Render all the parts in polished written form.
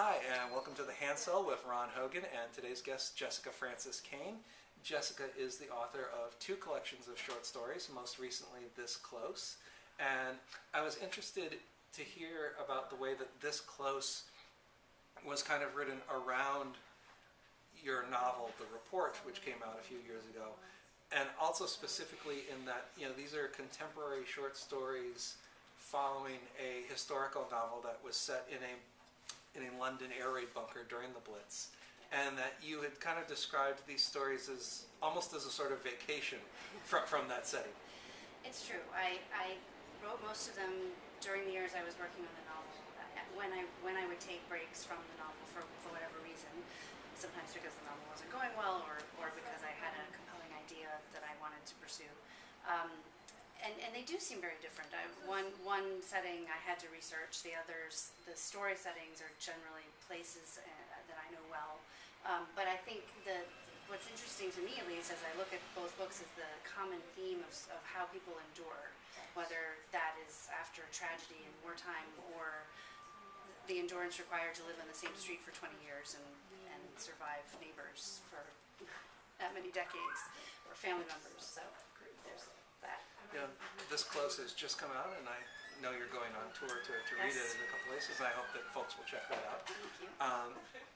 Hi, and welcome to the Handsell with Ron Hogan and today's guest, Jessica Francis Kane. Jessica is the author of 2 collections of short stories, most recently This Close. And I was interested to hear about the way that This Close was kind of written around your novel, The Report, which came out a few years ago. And also specifically in that, these are contemporary short stories following a historical novel that was set in a London air raid bunker during the Blitz, and that you had kind of described these stories as almost as a sort of vacation from that setting. It's true. I wrote most of them during the years I was working on the novel. When I would take breaks from the novel for whatever reason, sometimes because the novel wasn't going well, or because I had a compelling idea that I wanted to pursue. And they do seem very different. One setting I had to research. The others, the story settings, are generally places that I know well. But I think that what's interesting to me, at least, as I look at both books, is the common theme of how people endure, whether that is after tragedy in wartime or the endurance required to live on the same street for 20 years and survive neighbors for that many decades, or family members. So there's that. Yeah, This Close has just come out, and I know you're going on tour to read it in a couple places, and I hope that folks will check that out. Thank you.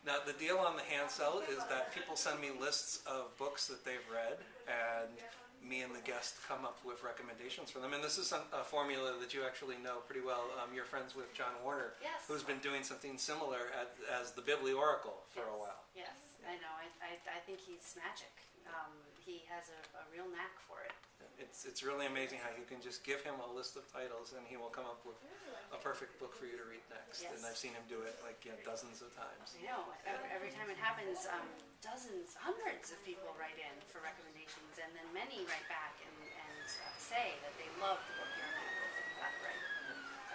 Now, the deal on the Handsell is that people send me lists of books that they've read, and me and the guest come up with recommendations for them. And this is a formula that you actually know pretty well. You're friends with John Warner, Yes. who's been doing something similar as the Biblioracle for a while. Yes, I know. I think he's magic. He has a real knack for it. It's really amazing how you can just give him a list of titles and he will come up with a perfect book for you to read next. Yes. And I've seen him do it dozens of times. I know. Every time it happens, dozens, hundreds of people write in for recommendations, and then many write back and say that they love the book you're not right.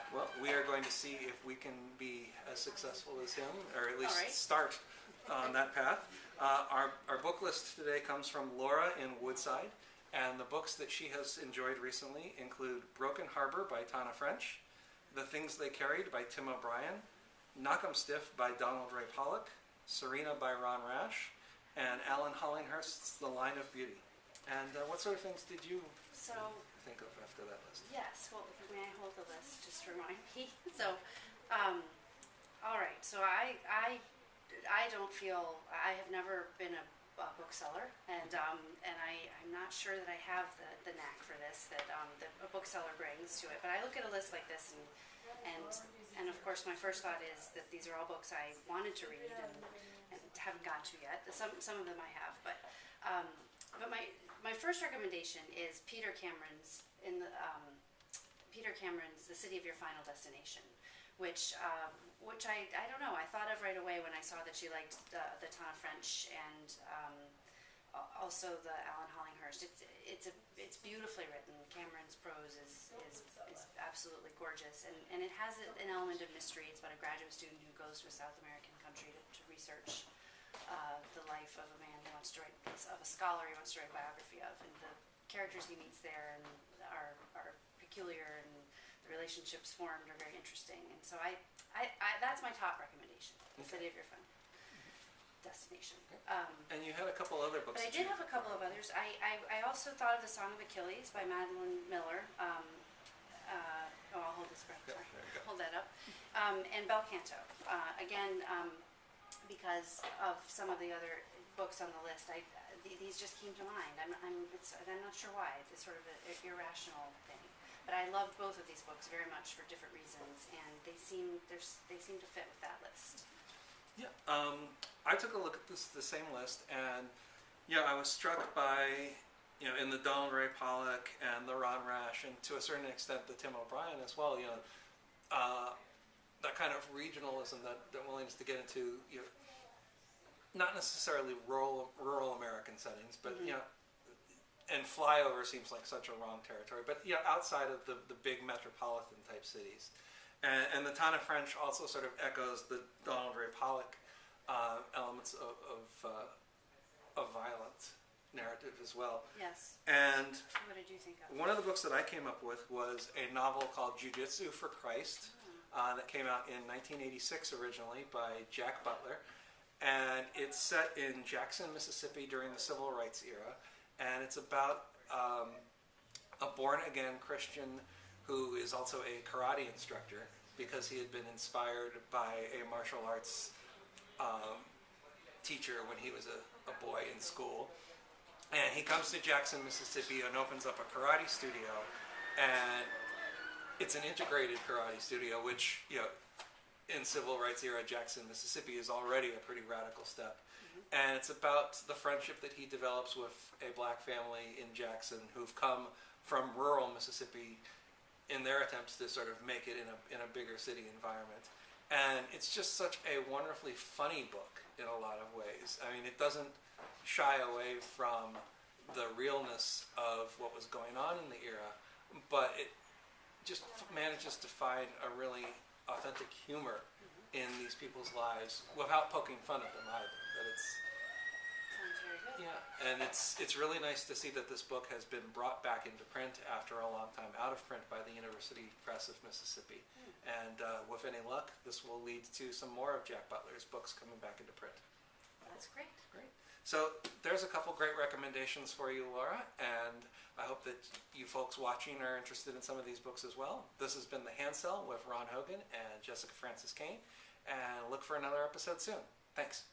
Well, we are going to see if we can be as successful as him, or at least All right. start on that path. Our book list today comes from Laura in Woodside, and the books that she has enjoyed recently include Broken Harbor by Tana French, The Things They Carried by Tim O'Brien, Knock 'em Stiff by Donald Ray Pollock, Serena by Ron Rash, and Alan Hollinghurst's The Line of Beauty. And what sort of things did you think of after that list? Yes, well, may I hold the list just to remind me? So, all right. So I don't feel, I have never been a bookseller, and I'm not sure that I have the knack for this that a bookseller brings to it. But I look at a list like this, and of course my first thought is that these are all books I wanted to read and haven't got to yet. Some of them I have, but my first recommendation is Peter Cameron's The City of Your Final Destination, which I don't know, I thought of right away when I saw that she liked the Tana French and also the Alan Hollinghurst. It's beautifully written. Cameron's prose is absolutely gorgeous, and it has an element of mystery. It's about a graduate student who goes to a South American country to research the life of a man who wants to write, of a scholar he wants to write a biography of, and the characters he meets there are peculiar, and the relationships formed are very interesting. And so I that's my top recommendation, The City of Your Final Destination. And you had a couple other books. But I did have a couple of others. I also thought of The Song of Achilles by Madeline Miller. I'll hold this breath. Sorry. Hold that up. And Bel Canto. Again, because of some of the other books on the list, these just came to mind. I'm not sure why. It's sort of an irrational thing. But I loved both of these books very much for different reasons, and they seem to fit with that list. Yeah, I took a look at the same list, and I was struck by in the Donald Ray Pollock and the Ron Rash, and to a certain extent the Tim O'Brien as well. That kind of regionalism, that willingness to get into not necessarily rural American settings, but and flyover seems like such a wrong territory, but outside of the big metropolitan type cities. And the Tana French also sort of echoes the Donald Ray Pollock elements of violent narrative as well. Yes. And what did you think of? One of the books that I came up with was a novel called Jiu-Jitsu for Christ that came out in 1986 originally by Jack Butler. And it's set in Jackson, Mississippi during the Civil Rights era. And it's about a born-again Christian who is also a karate instructor because he had been inspired by a martial arts teacher when he was a boy in school. And he comes to Jackson, Mississippi and opens up a karate studio. And it's an integrated karate studio, which, in Civil Rights era Jackson, Mississippi is already a pretty radical step. And it's about the friendship that he develops with a black family in Jackson who've come from rural Mississippi in their attempts to sort of make it in a bigger city environment. And it's just such a wonderfully funny book in a lot of ways. I mean, it doesn't shy away from the realness of what was going on in the era, but it just manages to find a really authentic humor in these people's lives without poking fun at them either. That it's Sounds very good. yeah, and it's really nice to see that this book has been brought back into print after a long time out of print by the University Press of Mississippi. And with any luck, this will lead to some more of Jack Butler's books coming back into print. That's great. Great. So there's a couple great recommendations for you, Laura, and I hope that you folks watching are interested in some of these books as well. This has been The Handsell with Ron Hogan and Jessica Francis Kane, and look for another episode soon. Thanks.